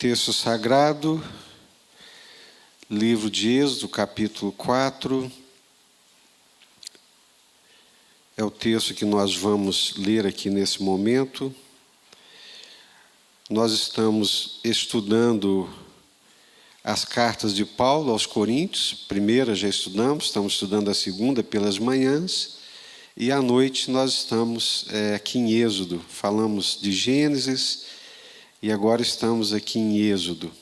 Texto sagrado, livro de Êxodo, capítulo 4. É o texto que nós vamos ler aqui nesse momento. Nós estamos estudando as cartas de Paulo aos Coríntios. A primeira já estamos estudando a segunda pelas manhãs. E à noite nós estamos aqui em Êxodo. Falamos de Gênesis e agora estamos aqui em Êxodo.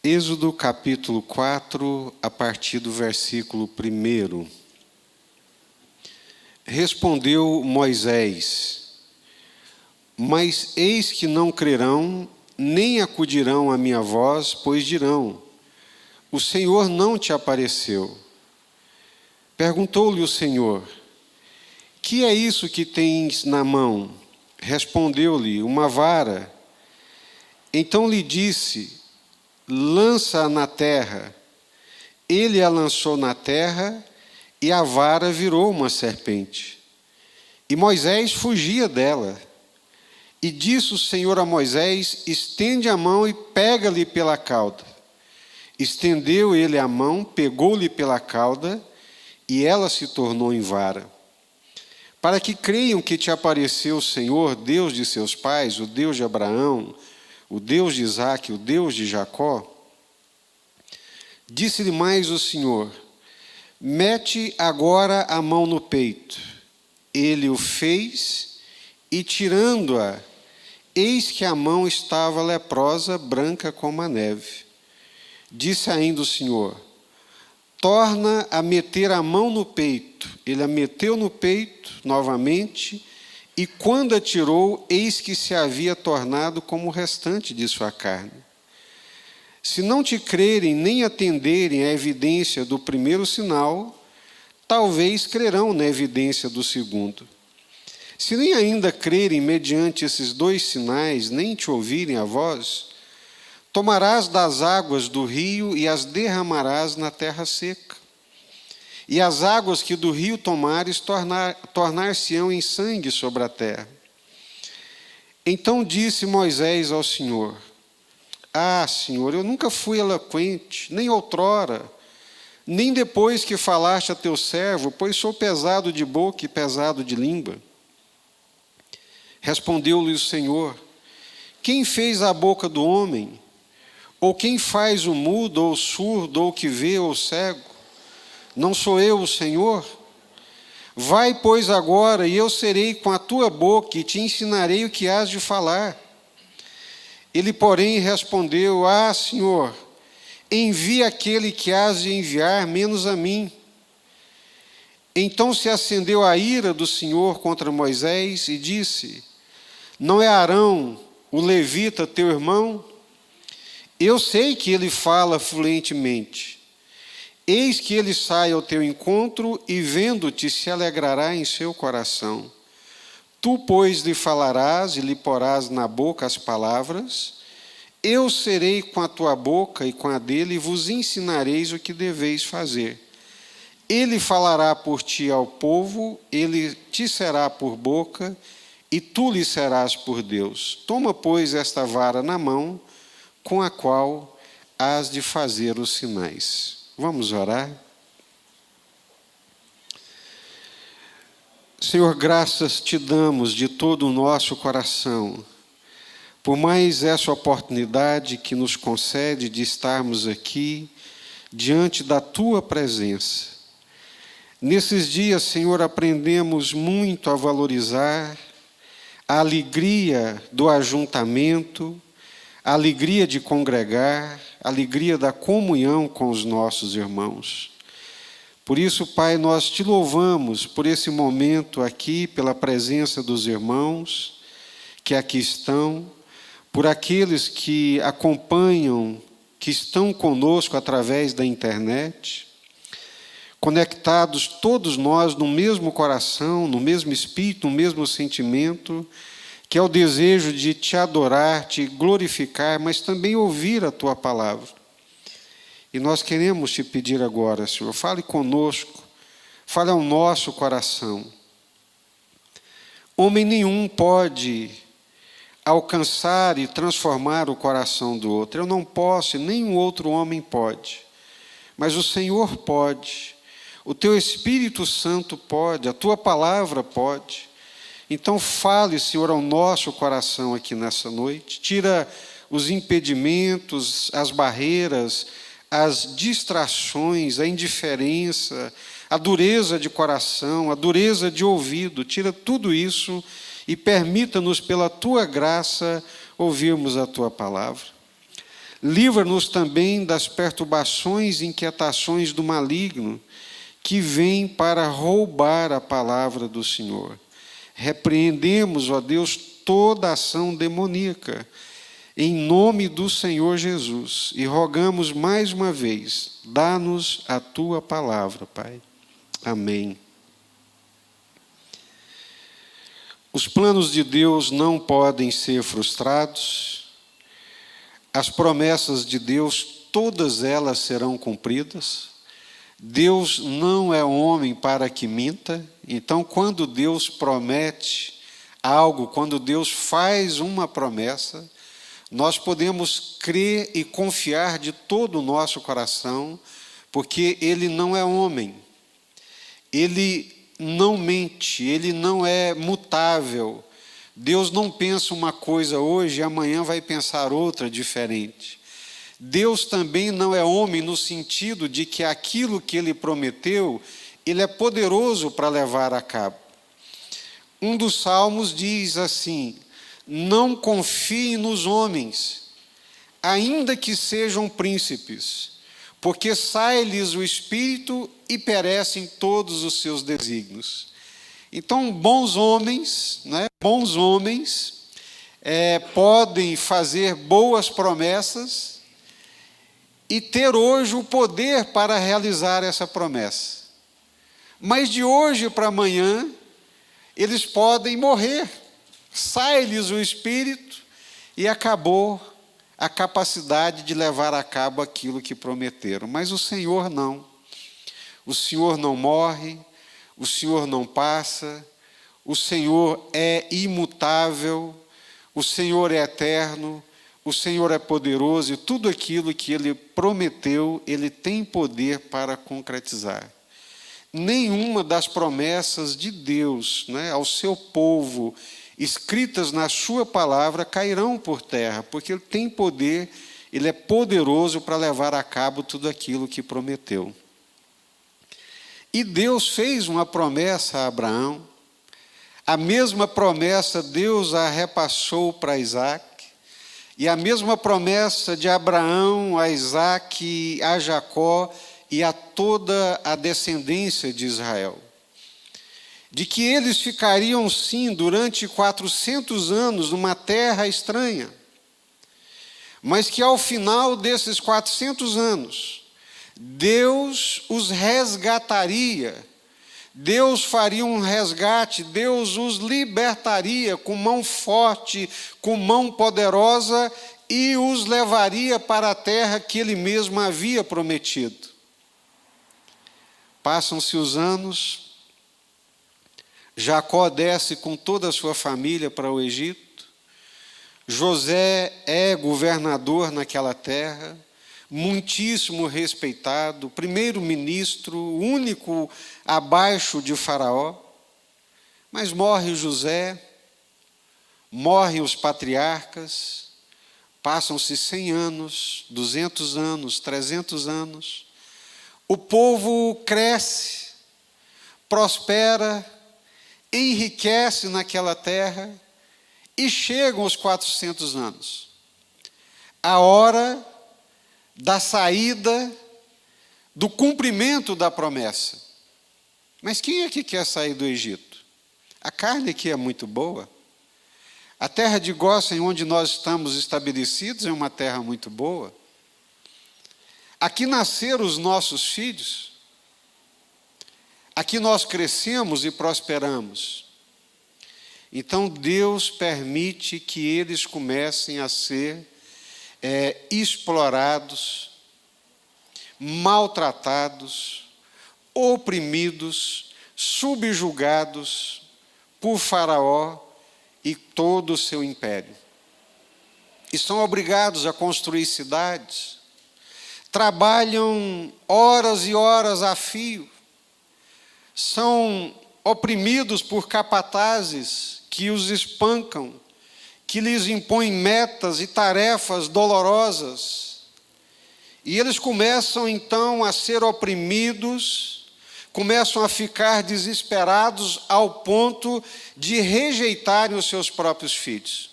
Êxodo capítulo 4, a partir do versículo 1. Respondeu Moisés: mas eis que não crerão, nem acudirão à minha voz, pois dirão: o Senhor não te apareceu. Perguntou-lhe o Senhor: que é isso que tens na mão? Respondeu-lhe: uma vara. Então lhe disse: lança-a na terra. Ele a lançou na terra, e a vara virou uma serpente. E Moisés fugia dela. E disse o Senhor a Moisés: estende a mão e pega-lhe pela cauda. Estendeu ele a mão, pegou-lhe pela cauda, e ela se tornou em vara. Para que creiam que te apareceu o Senhor, Deus de seus pais, o Deus de Abraão, o Deus de Isaque, o Deus de Jacó. Disse-lhe mais o Senhor: mete agora a mão no peito. Ele o fez, e tirando-a, eis que a mão estava leprosa, branca como a neve. Disse ainda o Senhor: torna a meter a mão no peito. Ele a meteu no peito novamente, e quando a tirou, eis que se havia tornado como o restante de sua carne. Se não te crerem nem atenderem à evidência do primeiro sinal, talvez crerão na evidência do segundo. Se nem ainda crerem mediante esses dois sinais, nem te ouvirem a voz, tomarás das águas do rio e as derramarás na terra seca. E as águas que do rio tomares tornar-se-ão em sangue sobre a terra. Então disse Moisés ao Senhor: ah, Senhor, eu nunca fui eloquente, nem outrora, nem depois que falaste a teu servo, pois sou pesado de boca e pesado de língua. Respondeu-lhe o Senhor: quem fez a boca do homem? Ou quem faz o mudo, ou o surdo, ou o que vê, ou o cego? Não sou eu o Senhor? Vai, pois, agora, e eu serei com a tua boca, e te ensinarei o que hás de falar. Ele, porém, respondeu: ah, Senhor, envia aquele que hás de enviar, menos a mim. Então se acendeu a ira do Senhor contra Moisés, e disse: não é Arão, o levita, teu irmão? Eu sei que ele fala fluentemente. Eis que ele sai ao teu encontro e, vendo-te, se alegrará em seu coração. Tu, pois, lhe falarás e lhe porás na boca as palavras. Eu serei com a tua boca e com a dele, e vos ensinareis o que deveis fazer. Ele falará por ti ao povo, ele te será por boca, e tu lhe serás por Deus. Toma, pois, esta vara na mão, com a qual hás de fazer os sinais. Vamos orar? Senhor, graças te damos de todo o nosso coração, por mais essa oportunidade que nos concede de estarmos aqui, diante da tua presença. Nesses dias, Senhor, aprendemos muito a valorizar a alegria do ajuntamento, a alegria de congregar, a alegria da comunhão com os nossos irmãos. Por isso, Pai, nós te louvamos por esse momento aqui, pela presença dos irmãos que aqui estão, por aqueles que acompanham, que estão conosco através da internet, conectados todos nós no mesmo coração, no mesmo espírito, no mesmo sentimento, que é o desejo de te adorar, te glorificar, mas também ouvir a tua palavra. E nós queremos te pedir agora, Senhor, fale conosco, fale ao nosso coração. Homem nenhum pode alcançar e transformar o coração do outro. Eu não posso, nenhum outro homem pode. Mas o Senhor pode. O teu Espírito Santo pode, a tua palavra pode. Então fale, Senhor, ao nosso coração aqui nessa noite. Tira os impedimentos, as barreiras, as distrações, a indiferença, a dureza de coração, a dureza de ouvido. Tira tudo isso e permita-nos, pela tua graça, ouvirmos a tua palavra. Livra-nos também das perturbações e inquietações do maligno, que vem para roubar a palavra do Senhor. Repreendemos, ó Deus, toda ação demoníaca, em nome do Senhor Jesus, e rogamos mais uma vez, dá-nos a tua palavra, Pai. Amém. Os planos de Deus não podem ser frustrados. As promessas de Deus, todas elas serão cumpridas. Deus não é homem para que minta. Então, quando Deus promete algo, quando Deus faz uma promessa, nós podemos crer e confiar de todo o nosso coração, porque Ele não é homem. Ele não mente, Ele não é mutável. Deus não pensa uma coisa hoje e amanhã vai pensar outra diferente. Deus também não é homem no sentido de que aquilo que Ele prometeu, Ele é poderoso para levar a cabo. Um dos salmos diz assim: não confiem nos homens, ainda que sejam príncipes, porque sai-lhes o espírito e perecem todos os seus desígnios. Então, bons homens, podem fazer boas promessas e ter hoje o poder para realizar essa promessa. Mas de hoje para amanhã, eles podem morrer. Sai-lhes o espírito e acabou a capacidade de levar a cabo aquilo que prometeram. Mas o Senhor não. O Senhor não morre, o Senhor não passa, o Senhor é imutável, o Senhor é eterno, o Senhor é poderoso e tudo aquilo que Ele prometeu, Ele tem poder para concretizar. Nenhuma das promessas de Deus, ao seu povo, escritas na sua palavra, cairão por terra, porque Ele tem poder, Ele é poderoso para levar a cabo tudo aquilo que prometeu. E Deus fez uma promessa a Abraão, a mesma promessa Deus a repassou para Isaac, e a mesma promessa de Abraão a Isaac, a Jacó e a toda a descendência de Israel. De que eles ficariam, sim, durante 400 anos numa terra estranha, mas que ao final desses 400 anos, Deus os resgataria, Deus faria um resgate, Deus os libertaria com mão forte, com mão poderosa e os levaria para a terra que Ele mesmo havia prometido. Passam-se os anos, Jacó desce com toda a sua família para o Egito, José é governador naquela terra, muitíssimo respeitado, primeiro-ministro, único abaixo de Faraó, mas morre José, morrem os patriarcas, passam-se 100 anos, 200 anos, 300 anos, o povo cresce, prospera, enriquece naquela terra e chegam os 400 anos. A hora da saída, do cumprimento da promessa. Mas quem é que quer sair do Egito? A carne aqui é muito boa. A terra de Gósen, onde nós estamos estabelecidos, é uma terra muito boa. Aqui nasceram os nossos filhos. Aqui nós crescemos e prosperamos. Então Deus permite que eles comecem a ser explorados, maltratados, oprimidos, subjugados por Faraó e todo o seu império. e são obrigados a construir cidades, trabalham horas e horas a fio, são oprimidos por capatazes que os espancam, que lhes impõem metas e tarefas dolorosas. E eles começam então a ser oprimidos, começam a ficar desesperados ao ponto de rejeitarem os seus próprios filhos.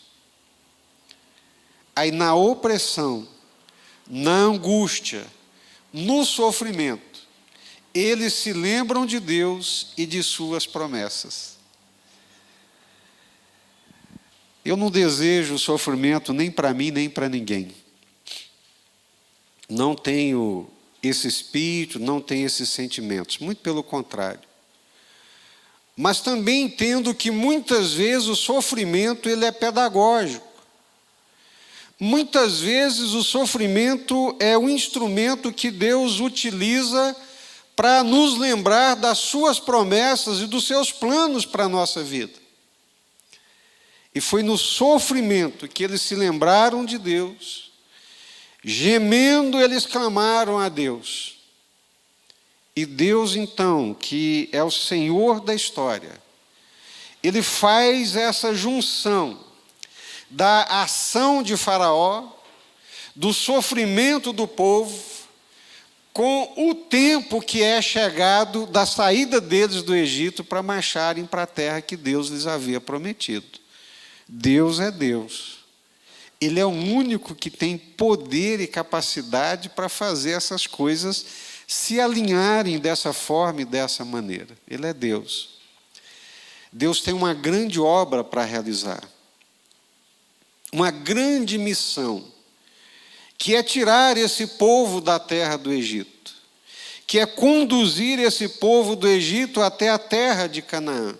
Aí na opressão, na angústia, no sofrimento, eles se lembram de Deus e de suas promessas. Eu não desejo sofrimento nem para mim, nem para ninguém. Não tenho esse espírito, não tenho esses sentimentos, muito pelo contrário. Mas também entendo que muitas vezes o sofrimento ele é pedagógico. Muitas vezes o sofrimento é um instrumento que Deus utiliza para nos lembrar das suas promessas e dos seus planos para a nossa vida. E foi no sofrimento que eles se lembraram de Deus, gemendo eles clamaram a Deus. E Deus então, que é o Senhor da história, Ele faz essa junção da ação de Faraó, do sofrimento do povo, com o tempo que é chegado da saída deles do Egito para marcharem para a terra que Deus lhes havia prometido. Deus é Deus. Ele é o único que tem poder e capacidade para fazer essas coisas se alinharem dessa forma e dessa maneira. Ele é Deus. Deus tem uma grande obra para realizar. Uma grande missão, que é tirar esse povo da terra do Egito, que é conduzir esse povo do Egito até a terra de Canaã.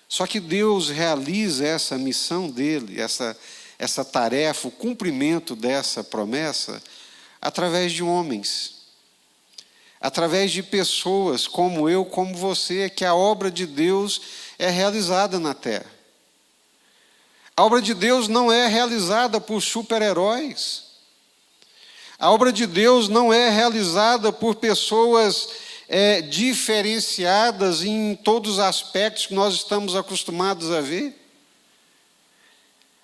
Só que Deus realiza essa missão dele, essa tarefa, o cumprimento dessa promessa, através de homens, através de pessoas como eu, como você, que a obra de Deus é realizada na terra. A obra de Deus não é realizada por super-heróis. A obra de Deus não é realizada por pessoas diferenciadas em todos os aspectos que nós estamos acostumados a ver.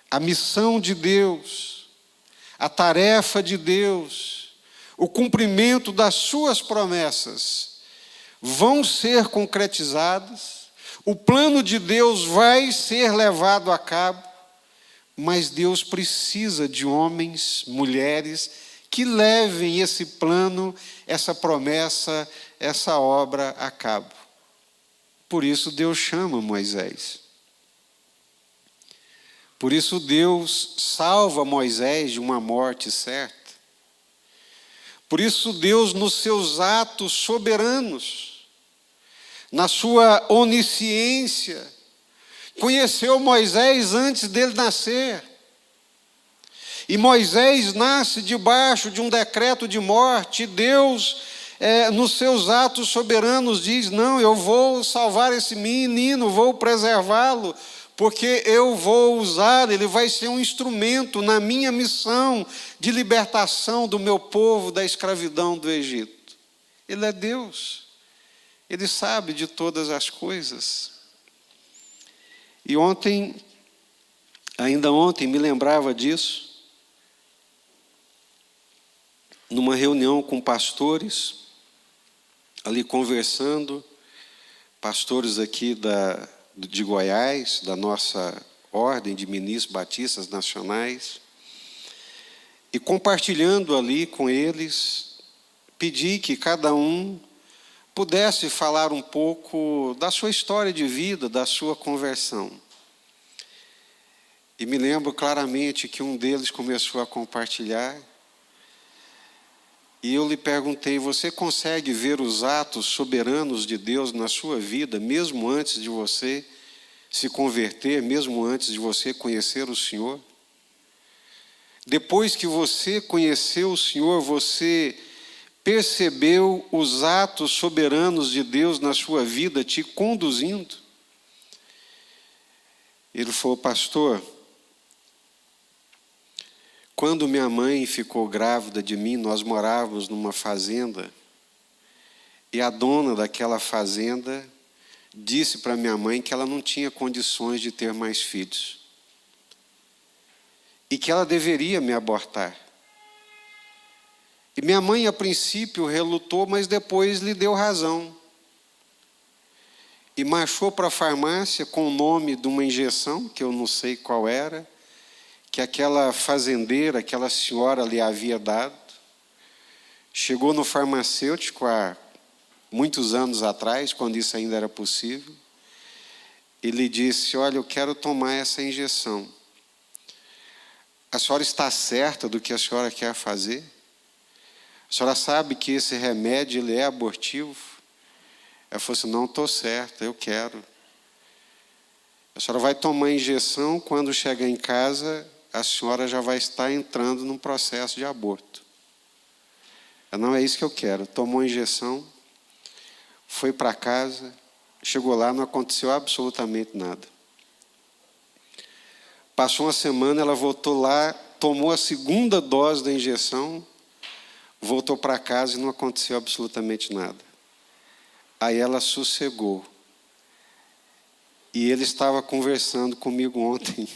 A missão de Deus, a tarefa de Deus, o cumprimento das suas promessas vão ser concretizadas, o plano de Deus vai ser levado a cabo, mas Deus precisa de homens, mulheres, que levem esse plano, essa promessa, essa obra a cabo. Por isso Deus chama Moisés. Por isso Deus salva Moisés de uma morte certa. Por isso Deus, nos seus atos soberanos, na sua onisciência, conheceu Moisés antes dele nascer. E Moisés nasce debaixo de um decreto de morte. E Deus, nos seus atos soberanos, diz: não, eu vou salvar esse menino, vou preservá-lo, porque eu vou usar, ele vai ser um instrumento na minha missão de libertação do meu povo da escravidão do Egito. Ele é Deus. Ele sabe de todas as coisas. E ainda ontem, me lembrava disso, numa reunião com pastores, ali conversando, pastores aqui de Goiás, da nossa ordem de ministros batistas nacionais, e compartilhando ali com eles, pedi que cada um pudesse falar um pouco da sua história de vida, da sua conversão. E me lembro claramente que um deles começou a compartilhar, e eu lhe perguntei: você consegue ver os atos soberanos de Deus na sua vida, mesmo antes de você se converter, mesmo antes de você conhecer o Senhor? Depois que você conheceu o Senhor, você percebeu os atos soberanos de Deus na sua vida te conduzindo? Ele falou: pastor, Quando minha mãe ficou grávida de mim, nós morávamos numa fazenda, e a dona daquela fazenda disse para minha mãe que ela não tinha condições de ter mais filhos, e que ela deveria me abortar. E minha mãe, a princípio, relutou, mas depois lhe deu razão. E marchou para a farmácia com o nome de uma injeção, que eu não sei qual era, que aquela fazendeira, aquela senhora lhe havia dado. Chegou no farmacêutico há muitos anos atrás, quando isso ainda era possível, e lhe disse: olha, eu quero tomar essa injeção. A senhora está certa do que a senhora quer fazer? A senhora sabe que esse remédio ele é abortivo? Ela falou assim: não, estou certa, eu quero. A senhora vai tomar a injeção, quando chegar em casa, a senhora já vai estar entrando num processo de aborto. Ela: não, é isso que eu quero. Tomou a injeção, foi para casa, chegou lá, não aconteceu absolutamente nada. Passou uma semana, ela voltou lá, tomou a segunda dose da injeção, voltou para casa e não aconteceu absolutamente nada. Aí ela sossegou. E ele estava conversando comigo ontem,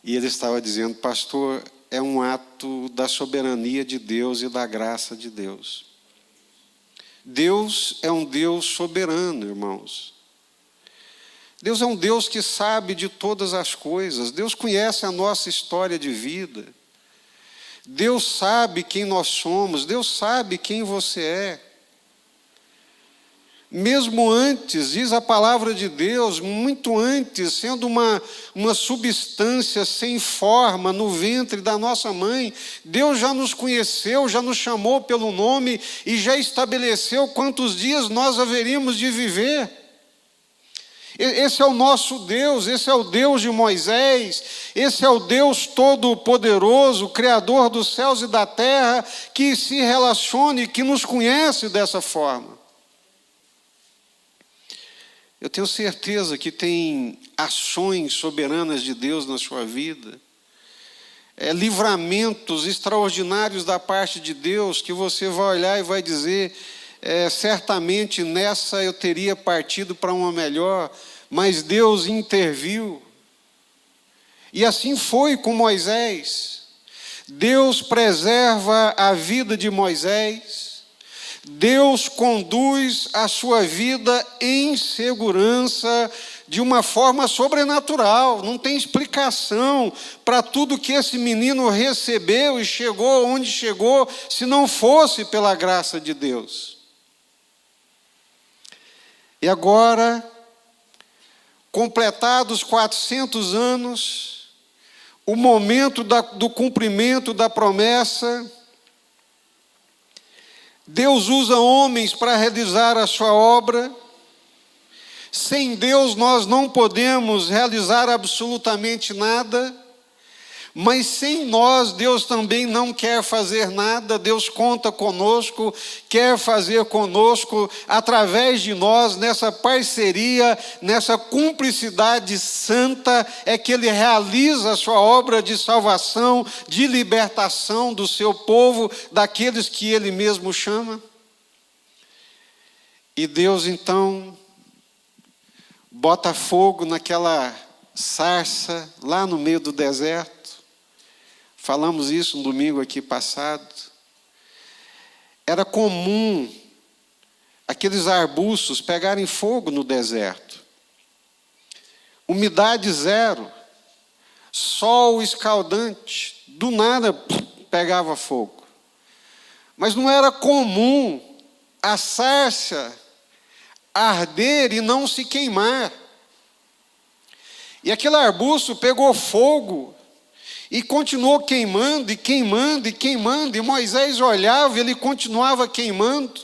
e ele estava dizendo: pastor, é um ato da soberania de Deus e da graça de Deus. Deus é um Deus soberano, irmãos. Deus é um Deus que sabe de todas as coisas. Deus conhece a nossa história de vida. Deus sabe quem nós somos. Deus sabe quem você é. Mesmo antes, diz a palavra de Deus, muito antes, sendo uma substância sem forma no ventre da nossa mãe, Deus já nos conheceu, já nos chamou pelo nome e já estabeleceu quantos dias nós haveríamos de viver. Esse é o nosso Deus, esse é o Deus de Moisés, esse é o Deus todo-poderoso, Criador dos céus e da terra, que se relaciona e que nos conhece dessa forma. Eu tenho certeza que tem ações soberanas de Deus na sua vida, livramentos extraordinários da parte de Deus, que você vai olhar e vai dizer: certamente nessa eu teria partido para uma melhor, mas Deus interviu. E assim foi com Moisés. Deus preserva a vida de Moisés. Deus conduz a sua vida em segurança de uma forma sobrenatural. Não tem explicação para tudo que esse menino recebeu e chegou onde chegou, se não fosse pela graça de Deus. E agora, completados 400 anos, o momento do cumprimento da promessa, Deus usa homens para realizar a sua obra. Sem Deus nós não podemos realizar absolutamente nada, mas sem nós Deus também não quer fazer nada. Deus conta conosco, quer fazer conosco, através de nós, nessa parceria, nessa cumplicidade santa, é que Ele realiza a sua obra de salvação, de libertação do seu povo, daqueles que Ele mesmo chama. E Deus então bota fogo naquela sarça lá no meio do deserto. Falamos isso no domingo aqui passado. Era comum aqueles arbustos pegarem fogo no deserto. Umidade zero, sol escaldante, do nada pegava fogo. Mas não era comum a sarça arder e não se queimar. E aquele arbusto pegou fogo e continuou queimando, e queimando, e queimando, e Moisés olhava e ele continuava queimando.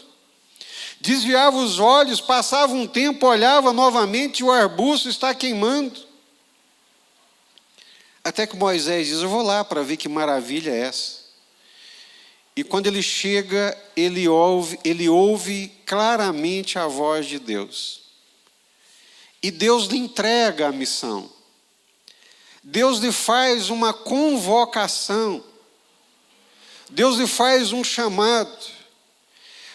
Desviava os olhos, passava um tempo, olhava novamente e o arbusto está queimando. Até que Moisés diz: eu vou lá para ver que maravilha é essa. E quando ele chega, ele ouve claramente a voz de Deus. E Deus lhe entrega a missão. Deus lhe faz uma convocação. Deus lhe faz um chamado.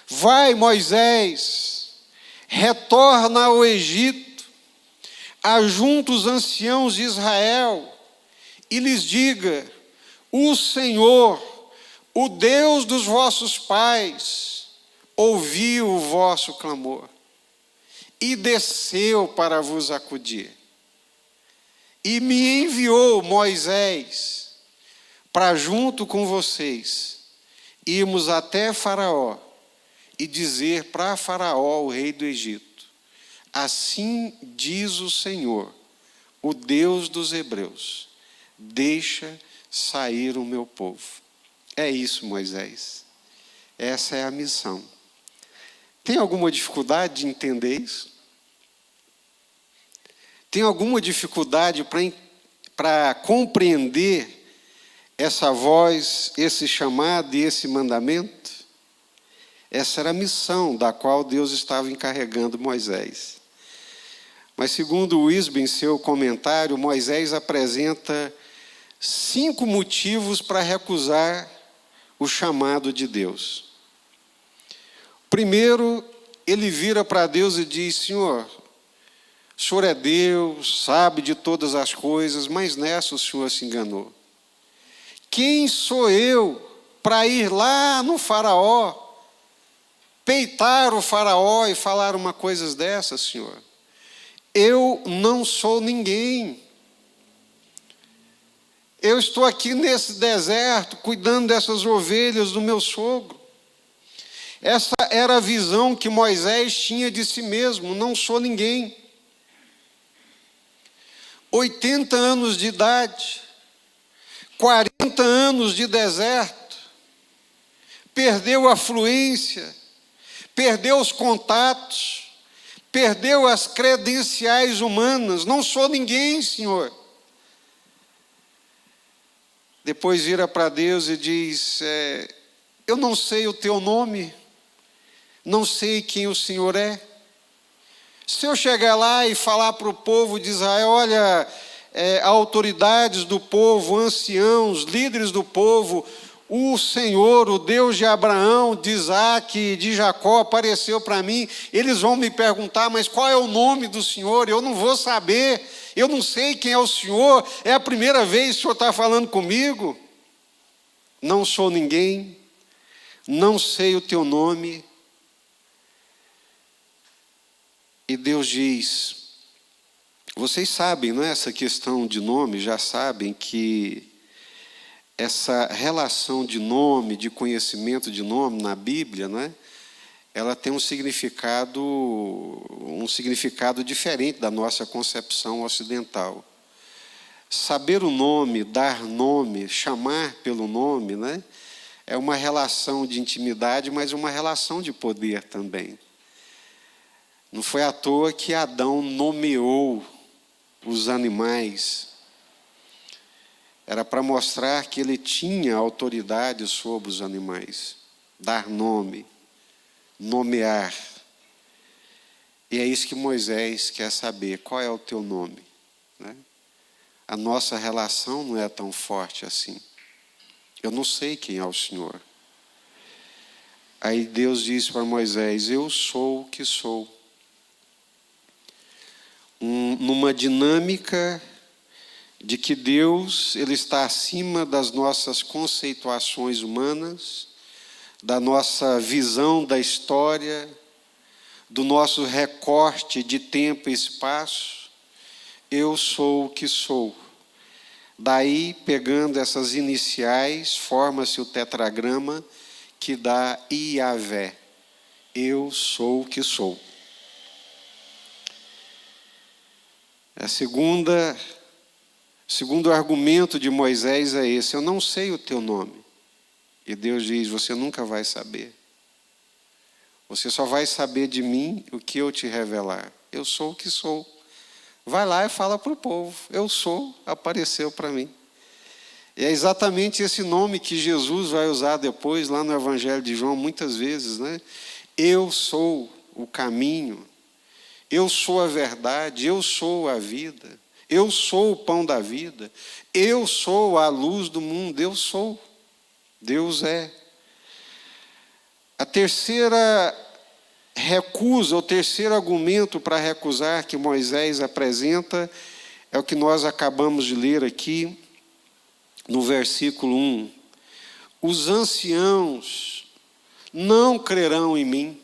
Vai, Moisés, retorna ao Egito, ajunta os anciãos de Israel e lhes diga: o Senhor, o Deus dos vossos pais, ouviu o vosso clamor e desceu para vos acudir. E me enviou Moisés para junto com vocês irmos até Faraó e dizer para Faraó, o rei do Egito: assim diz o Senhor, o Deus dos hebreus, deixa sair o meu povo. É isso, Moisés. Essa é a missão. Tem alguma dificuldade de entender isso? Tem alguma dificuldade para compreender essa voz, esse chamado e esse mandamento? Essa era a missão da qual Deus estava encarregando Moisés. Mas, segundo Wisby, em seu comentário, Moisés apresenta 5 motivos para recusar o chamado de Deus. Primeiro, ele vira para Deus e diz: Senhor, o Senhor é Deus, sabe de todas as coisas, mas nessa o Senhor se enganou. Quem sou eu para ir lá no Faraó, peitar o Faraó e falar uma coisa dessas, Senhor? Eu não sou ninguém. Eu estou aqui nesse deserto, cuidando dessas ovelhas do meu sogro. Essa era a visão que Moisés tinha de si mesmo: não sou ninguém. 80 anos de idade, 40 anos de deserto, perdeu a fluência, perdeu os contatos, perdeu as credenciais humanas. Não sou ninguém, Senhor. Depois vira para Deus e diz: eu não sei o teu nome, não sei quem o Senhor é. Se eu chegar lá e falar para o povo de Israel: olha, autoridades do povo, anciãos, líderes do povo, o Senhor, o Deus de Abraão, de Isaac, de Jacó, apareceu para mim, eles vão me perguntar: mas qual é o nome do Senhor? Eu não vou saber, eu não sei quem é o Senhor, é a primeira vez que o Senhor está falando comigo. Não sou ninguém, não sei o teu nome. E Deus diz: vocês sabem, não é, essa questão de nome, já sabem que essa relação de nome, de conhecimento de nome na Bíblia, não é? Ela tem um significado diferente da nossa concepção ocidental. Saber o nome, dar nome, chamar pelo nome, né? É uma relação de intimidade, mas uma relação de poder também. Não foi à toa que Adão nomeou os animais. Era para mostrar que ele tinha autoridade sobre os animais. Dar nome, nomear. E é isso que Moisés quer saber: qual é o teu nome? Né? A nossa relação não é tão forte assim. Eu não sei quem é o Senhor. Aí Deus disse para Moisés: eu sou o que sou. Numa dinâmica de que Deus, ele está acima das nossas conceituações humanas, da nossa visão da história, do nosso recorte de tempo e espaço. Eu sou o que sou. Daí, pegando essas iniciais, forma-se o tetragrama que dá Iavé. Eu sou o que sou. Segundo argumento de Moisés é esse: eu não sei o teu nome. E Deus diz: você nunca vai saber. Você só vai saber de mim o que eu te revelar. Eu sou o que sou. Vai lá e fala para o povo: eu sou, apareceu para mim. E é exatamente esse nome que Jesus vai usar depois, lá no Evangelho de João, muitas vezes, né? Eu sou o caminho. Eu sou a verdade, eu sou a vida, eu sou o pão da vida, eu sou a luz do mundo, eu sou. Deus é. A terceira recusa, o terceiro argumento para recusar que Moisés apresenta é o que nós acabamos de ler aqui no versículo 1. Os anciãos não crerão em mim.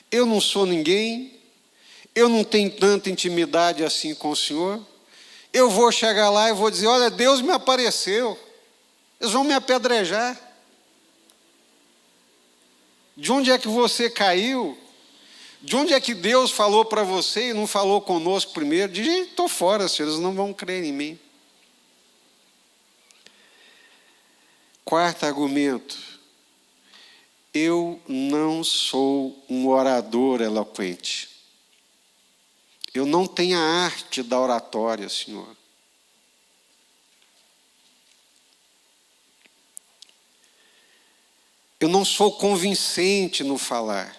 Eu não sou ninguém, eu não tenho tanta intimidade assim com o Senhor. Eu vou chegar lá e vou dizer, olha, Deus me apareceu. Eles vão me apedrejar. De onde é que você caiu? De onde é que Deus falou para você e não falou conosco primeiro? De jeito, estou fora, Senhor, eles não vão crer em mim. Quarto argumento. Eu não sou um orador eloquente. Eu não tenho a arte da oratória, Senhor. Eu não sou convincente no falar.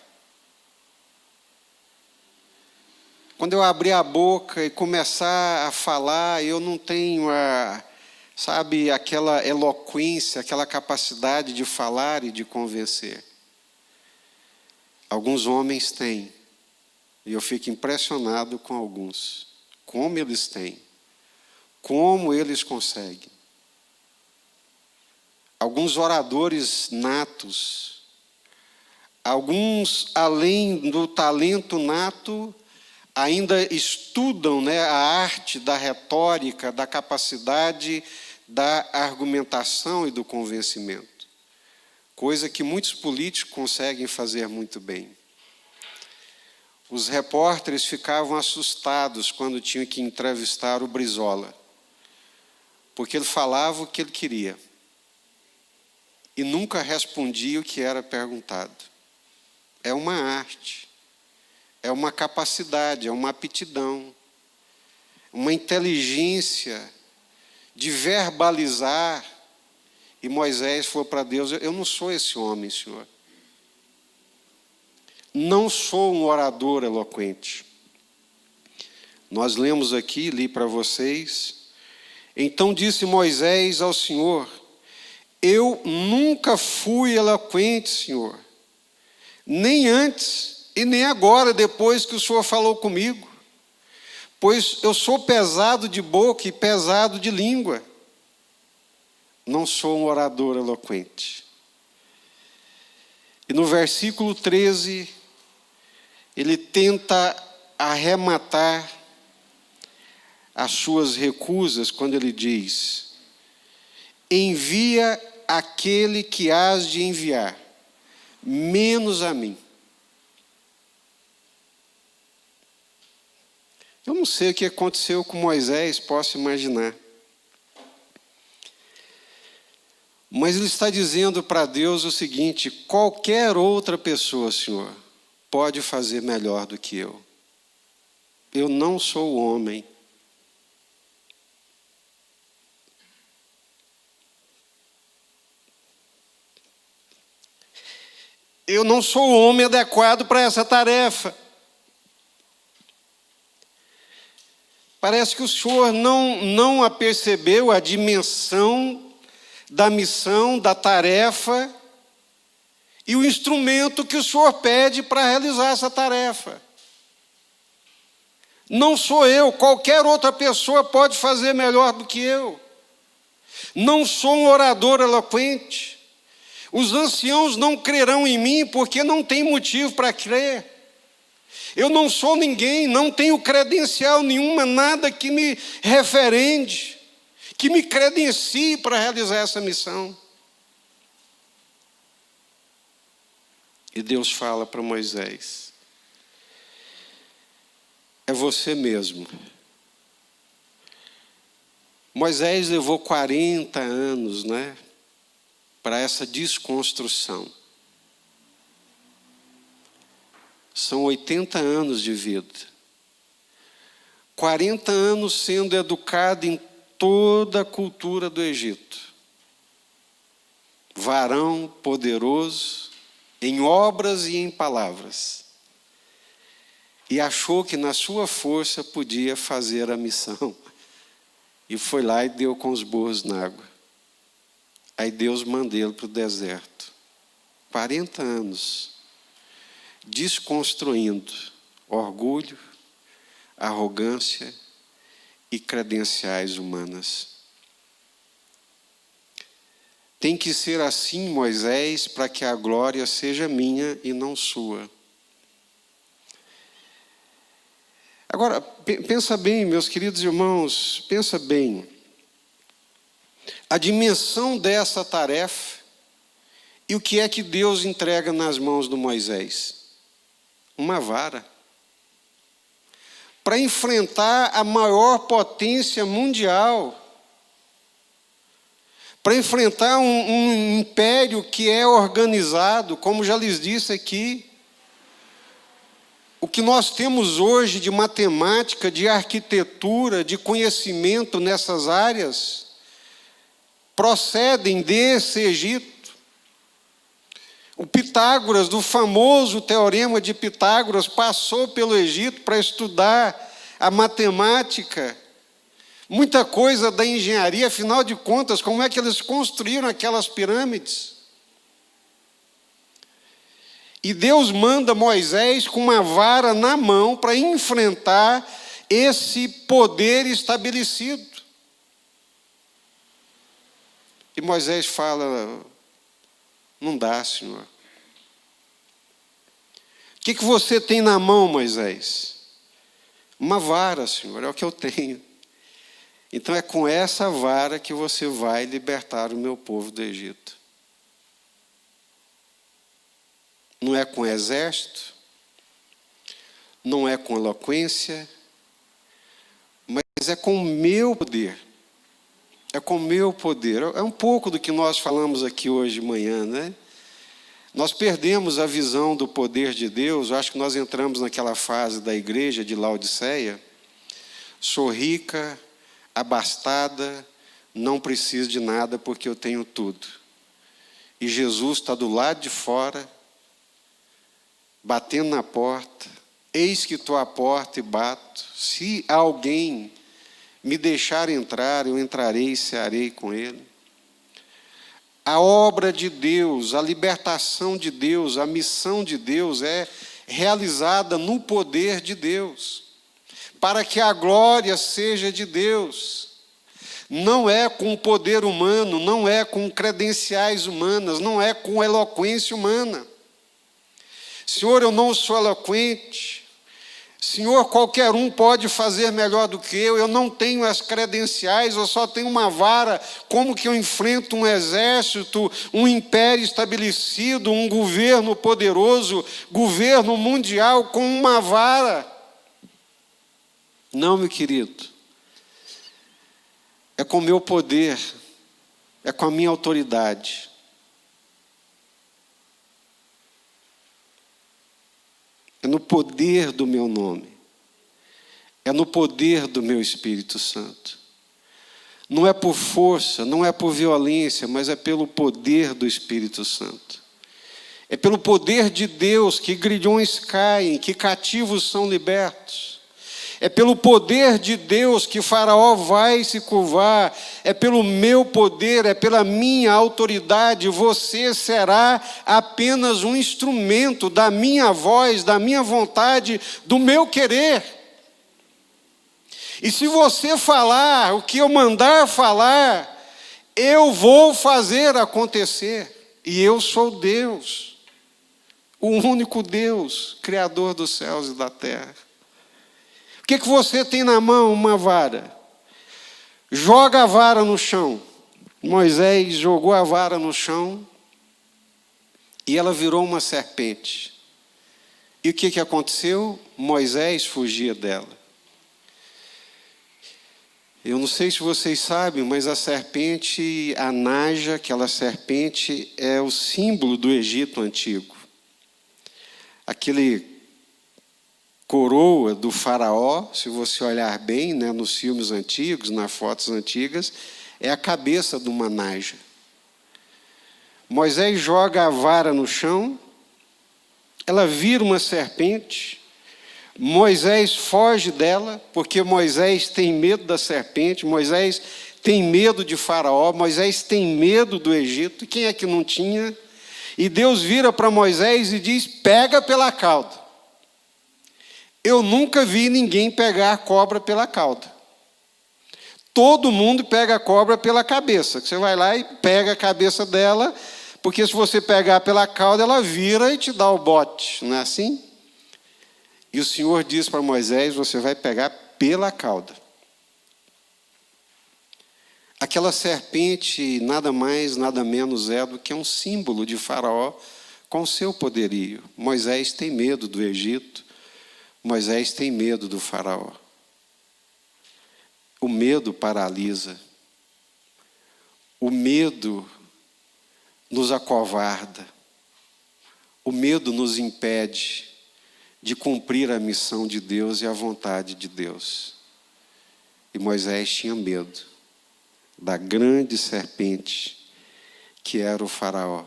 Quando eu abrir a boca e começar a falar, eu não tenho aquela eloquência, aquela capacidade de falar e de convencer. Alguns homens têm, e eu fico impressionado com alguns. Como eles têm, como eles conseguem. Alguns oradores natos, alguns, além do talento nato, ainda estudam, a arte da retórica, da capacidade da argumentação e do convencimento. Coisa que muitos políticos conseguem fazer muito bem. Os repórteres ficavam assustados quando tinham que entrevistar o Brizola, porque ele falava o que ele queria e nunca respondia o que era perguntado. É uma arte, é uma capacidade, é uma aptidão, uma inteligência de verbalizar. E Moisés falou para Deus, eu não sou esse homem, Senhor. Não sou um orador eloquente. Nós lemos aqui, li para vocês. Então disse Moisés ao Senhor, eu nunca fui eloquente, Senhor, nem antes e nem agora, depois que o Senhor falou comigo, pois eu sou pesado de boca e pesado de língua. Não sou um orador eloquente. E no versículo 13, ele tenta arrematar as suas recusas quando ele diz, envia aquele que hás de enviar, menos a mim. Eu não sei o que aconteceu com Moisés, posso imaginar. Mas ele está dizendo para Deus o seguinte, qualquer outra pessoa, Senhor, pode fazer melhor do que eu. Eu não sou homem. Eu não sou o homem adequado para essa tarefa. Parece que o Senhor não apercebeu a dimensão da missão, da tarefa e o instrumento que o Senhor pede para realizar essa tarefa. Não sou eu, qualquer outra pessoa pode fazer melhor do que eu. Não sou um orador eloquente. Os anciãos não crerão em mim porque não tem motivo para crer. Eu não sou ninguém, não tenho credencial nenhuma, nada que me referende, que me credencie para realizar essa missão. E Deus fala para Moisés, é você mesmo. Moisés levou 40 anos, para essa desconstrução. São 80 anos de vida. 40 anos sendo educado em toda a cultura do Egito. Varão poderoso, em obras e em palavras. E achou que na sua força podia fazer a missão. E foi lá e deu com os burros na água. Aí Deus manda ele para o deserto. 40 anos, desconstruindo orgulho, arrogância e credenciais humanas. Tem que ser assim, Moisés, para que a glória seja minha e não sua. Agora, pensa bem, meus queridos irmãos, pensa bem. A dimensão dessa tarefa e o que é que Deus entrega nas mãos do Moisés? Uma vara. Para enfrentar a maior potência mundial. Para enfrentar um império que é organizado, como já lhes disse aqui. O que nós temos hoje de matemática, de arquitetura, de conhecimento nessas áreas, procedem desse Egito. O Pitágoras, do famoso teorema de Pitágoras, passou pelo Egito para estudar a matemática, muita coisa da engenharia, afinal de contas, como é que eles construíram aquelas pirâmides? E Deus manda Moisés com uma vara na mão para enfrentar esse poder estabelecido. E Moisés fala, não dá, Senhor. O que você tem na mão, Moisés? Uma vara, Senhor, é o que eu tenho. Então é com essa vara que você vai libertar o meu povo do Egito. Não é com exército, não é com eloquência, mas é com o meu poder. É com o meu poder. É um pouco do que nós falamos aqui hoje de manhã, né? Nós perdemos a visão do poder de Deus. Eu acho que nós entramos naquela fase da igreja de Laodiceia. Sou rica, abastada, não preciso de nada porque eu tenho tudo. E Jesus está do lado de fora, batendo na porta. Eis que estou à porta e bato. Se alguém me deixar entrar, eu entrarei e cearei com ele. A obra de Deus, a libertação de Deus, a missão de Deus é realizada no poder de Deus, para que a glória seja de Deus. Não é com o poder humano, não é com credenciais humanas, não é com eloquência humana. Senhor, eu não sou eloquente. Senhor, qualquer um pode fazer melhor do que eu não tenho as credenciais, eu só tenho uma vara. Como que eu enfrento um exército, um império estabelecido, um governo poderoso, governo mundial com uma vara? Não, meu querido. É com o meu poder, é com a minha autoridade. É no poder do meu nome. É no poder do meu Espírito Santo. Não é por força, não é por violência, mas é pelo poder do Espírito Santo. É pelo poder de Deus que grilhões caem, que cativos são libertos. É pelo poder de Deus que Faraó vai se curvar. É pelo meu poder, é pela minha autoridade. Você será apenas um instrumento da minha voz, da minha vontade, do meu querer. E se você falar o que eu mandar falar, eu vou fazer acontecer. E eu sou Deus, o único Deus, Criador dos céus e da terra. O que você tem na mão? Uma vara. Joga a vara no chão. Moisés jogou a vara no chão e ela virou uma serpente. E o que aconteceu? Moisés fugia dela. Eu não sei se vocês sabem, mas a serpente, a naja, aquela serpente, é o símbolo do Egito antigo. Aquele coroa do faraó, se você olhar bem, né, nos filmes antigos, nas fotos antigas, é a cabeça de uma naja. Moisés joga a vara no chão, ela vira uma serpente, Moisés foge dela, porque Moisés tem medo da serpente, Moisés tem medo de Faraó, Moisés tem medo do Egito. Quem é que não tinha? E Deus vira para Moisés e diz: pega pela cauda. Eu nunca vi ninguém pegar a cobra pela cauda. Todo mundo pega a cobra pela cabeça. Você vai lá e pega a cabeça dela, porque se você pegar pela cauda, ela vira e te dá o bote, não é assim? E o Senhor diz para Moisés: você vai pegar pela cauda. Aquela serpente nada mais, nada menos é do que um símbolo de Faraó com seu poderio. Moisés tem medo do Egito, Moisés tem medo do Faraó. O medo paralisa, o medo nos acovarda, o medo nos impede de cumprir a missão de Deus e a vontade de Deus. E Moisés tinha medo da grande serpente que era o Faraó.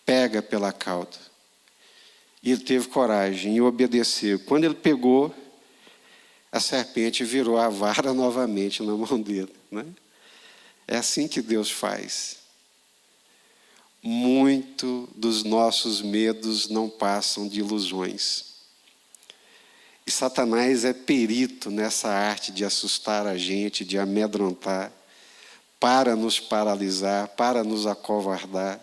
Pega pela cauda. E ele teve coragem e obedeceu. Quando ele pegou, a serpente virou a vara novamente na mão dele, né? É assim que Deus faz. Muito dos nossos medos não passam de ilusões. E Satanás é perito nessa arte de assustar a gente, de amedrontar, para nos paralisar, para nos acovardar,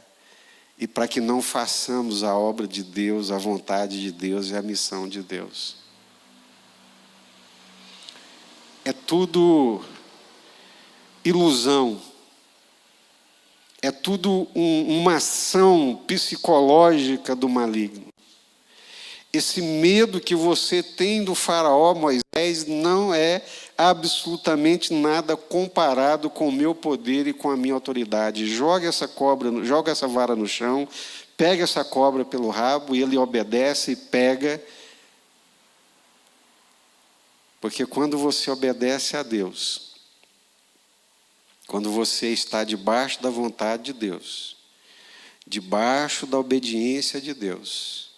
e para que não façamos a obra de Deus, a vontade de Deus e a missão de Deus. É tudo ilusão, é tudo uma ação psicológica do maligno. Esse medo que você tem do Faraó, Moisés, não é absolutamente nada comparado com o meu poder e com a minha autoridade. Joga essa vara no chão, pega essa cobra pelo rabo, e ele obedece e pega. Porque quando você obedece a Deus, quando você está debaixo da vontade de Deus, debaixo da obediência de Deus,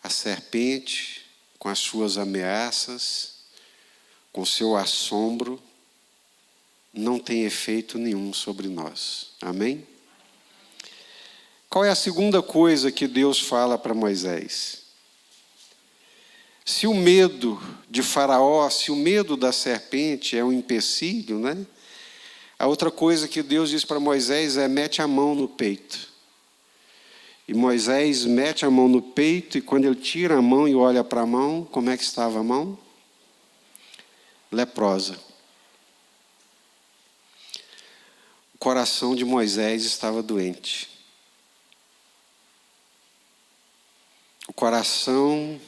a serpente, com as suas ameaças, com o seu assombro, não tem efeito nenhum sobre nós. Amém? Qual é a segunda coisa que Deus fala para Moisés? Se o medo de Faraó, se o medo da serpente é um empecilho, né? A outra coisa que Deus diz para Moisés é: mete a mão no peito. E Moisés mete a mão no peito, e quando ele tira a mão e olha para a mão, como é que estava a mão? Leprosa. O coração de Moisés estava doente. O coração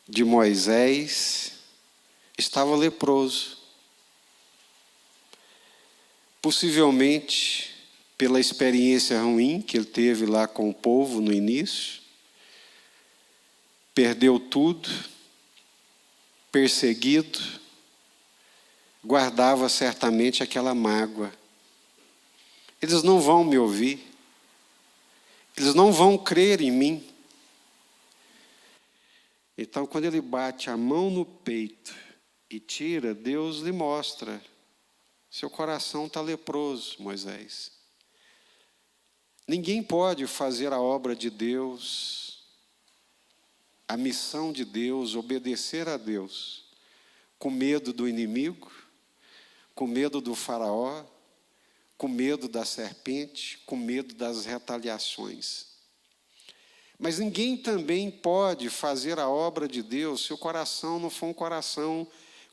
de Moisés estava leproso. Possivelmente pela experiência ruim que ele teve lá com o povo no início, perdeu tudo, perseguido, guardava certamente aquela mágoa. Eles não vão me ouvir, eles não vão crer em mim. Então, quando ele bate a mão no peito e tira, Deus lhe mostra: seu coração está leproso, Moisés. Ninguém pode fazer a obra de Deus, a missão de Deus, obedecer a Deus, com medo do inimigo, com medo do Faraó, com medo da serpente, com medo das retaliações. Mas ninguém também pode fazer a obra de Deus se o coração não for um coração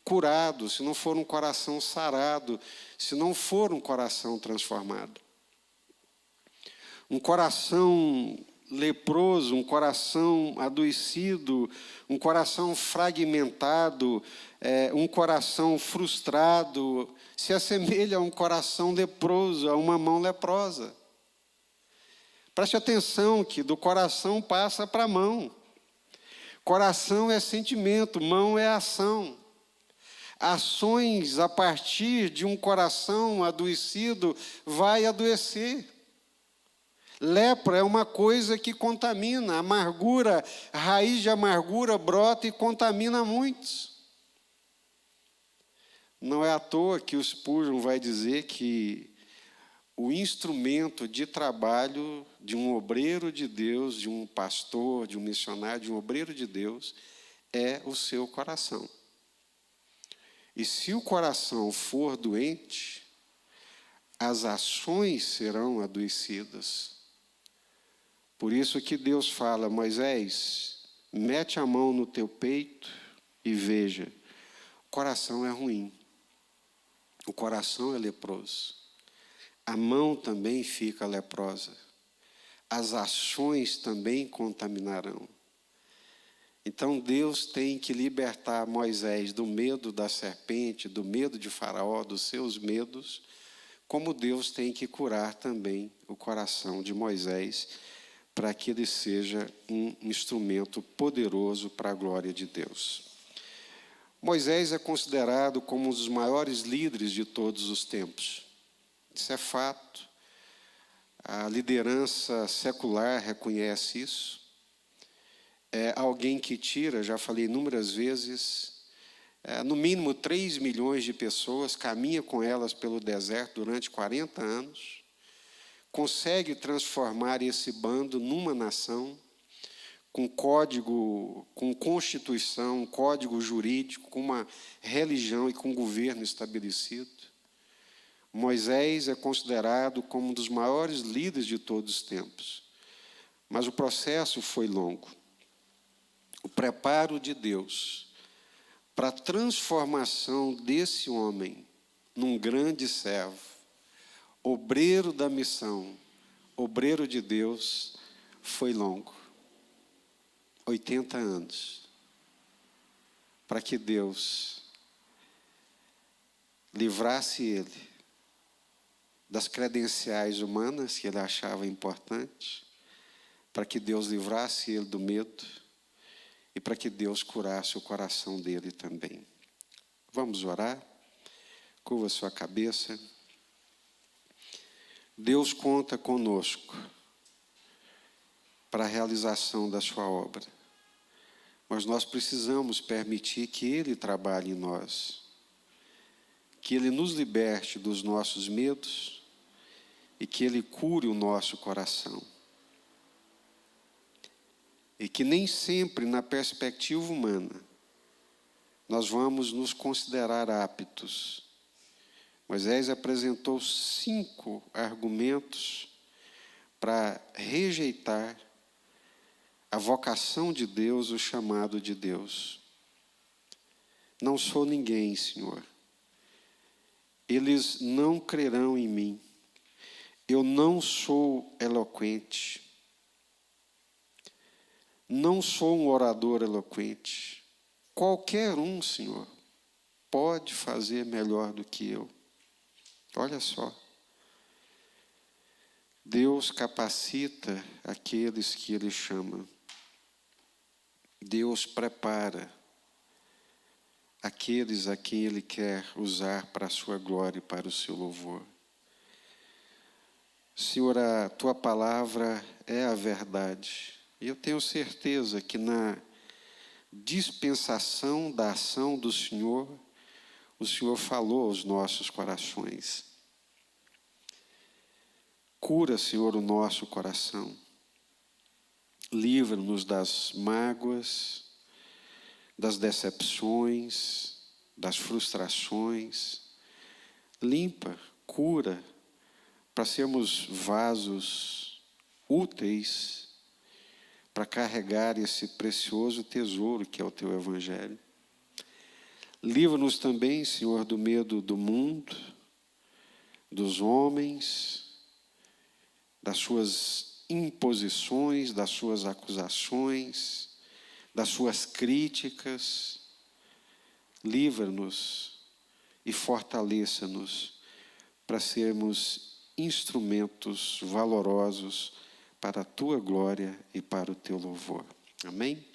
curado, se não for um coração sarado, se não for um coração transformado. Um coração leproso, um coração adoecido, um coração fragmentado, um coração frustrado, se assemelha a um coração leproso, a uma mão leprosa. Preste atenção que do coração passa para a mão. Coração é sentimento, mão é ação. Ações a partir de um coração adoecido vai adoecer. Lepra é uma coisa que contamina, amargura, raiz de amargura brota e contamina muitos. Não é à toa que o Spurgeon vai dizer que o instrumento de trabalho de um obreiro de Deus, de um pastor, de um missionário, de um obreiro de Deus, é o seu coração. E se o coração for doente, as ações serão adoecidas. Por isso que Deus fala: Moisés, mete a mão no teu peito e veja, o coração é ruim, o coração é leproso, a mão também fica leprosa, as ações também contaminarão. Então Deus tem que libertar Moisés do medo da serpente, do medo de Faraó, dos seus medos, como Deus tem que curar também o coração de Moisés, para que ele seja um instrumento poderoso para a glória de Deus. Moisés é considerado como um dos maiores líderes de todos os tempos. Isso é fato. A liderança secular reconhece isso. É alguém que tira, já falei inúmeras vezes, no mínimo 3 milhões de pessoas, caminha com elas pelo deserto durante 40 anos, consegue transformar esse bando numa nação, com código, com constituição, código jurídico, com uma religião e com governo estabelecido. Moisés é considerado como um dos maiores líderes de todos os tempos. Mas o processo foi longo. O preparo de Deus para a transformação desse homem num grande servo, obreiro da missão, obreiro de Deus, foi longo. 80 anos. Para que Deus livrasse ele das credenciais humanas que ele achava importante, para que Deus livrasse ele do medo e para que Deus curasse o coração dele também. Vamos orar? Curva sua cabeça. Deus conta conosco para a realização da sua obra, mas nós precisamos permitir que Ele trabalhe em nós, que Ele nos liberte dos nossos medos e que Ele cure o nosso coração. E que nem sempre, na perspectiva humana, nós vamos nos considerar aptos. Moisés apresentou 5 argumentos para rejeitar a vocação de Deus, o chamado de Deus. Não sou ninguém, Senhor. Eles não crerão em mim. Eu não sou eloquente. Não sou um orador eloquente. Qualquer um, Senhor, pode fazer melhor do que eu. Olha só. Deus capacita aqueles que Ele chama. Deus prepara aqueles a quem Ele quer usar para a sua glória e para o seu louvor. Senhor, a Tua palavra é a verdade. E eu tenho certeza que na dispensação da ação do Senhor, o Senhor falou aos nossos corações. Cura, Senhor, o nosso coração. Livra-nos das mágoas, das decepções, das frustrações. Limpa, cura, para sermos vasos úteis para carregar esse precioso tesouro que é o Teu Evangelho. Livra-nos também, Senhor, do medo do mundo, dos homens, das suas imposições, das suas acusações, das suas críticas. Livra-nos e fortaleça-nos para sermos instrumentos valorosos para a Tua glória e para o Teu louvor. Amém?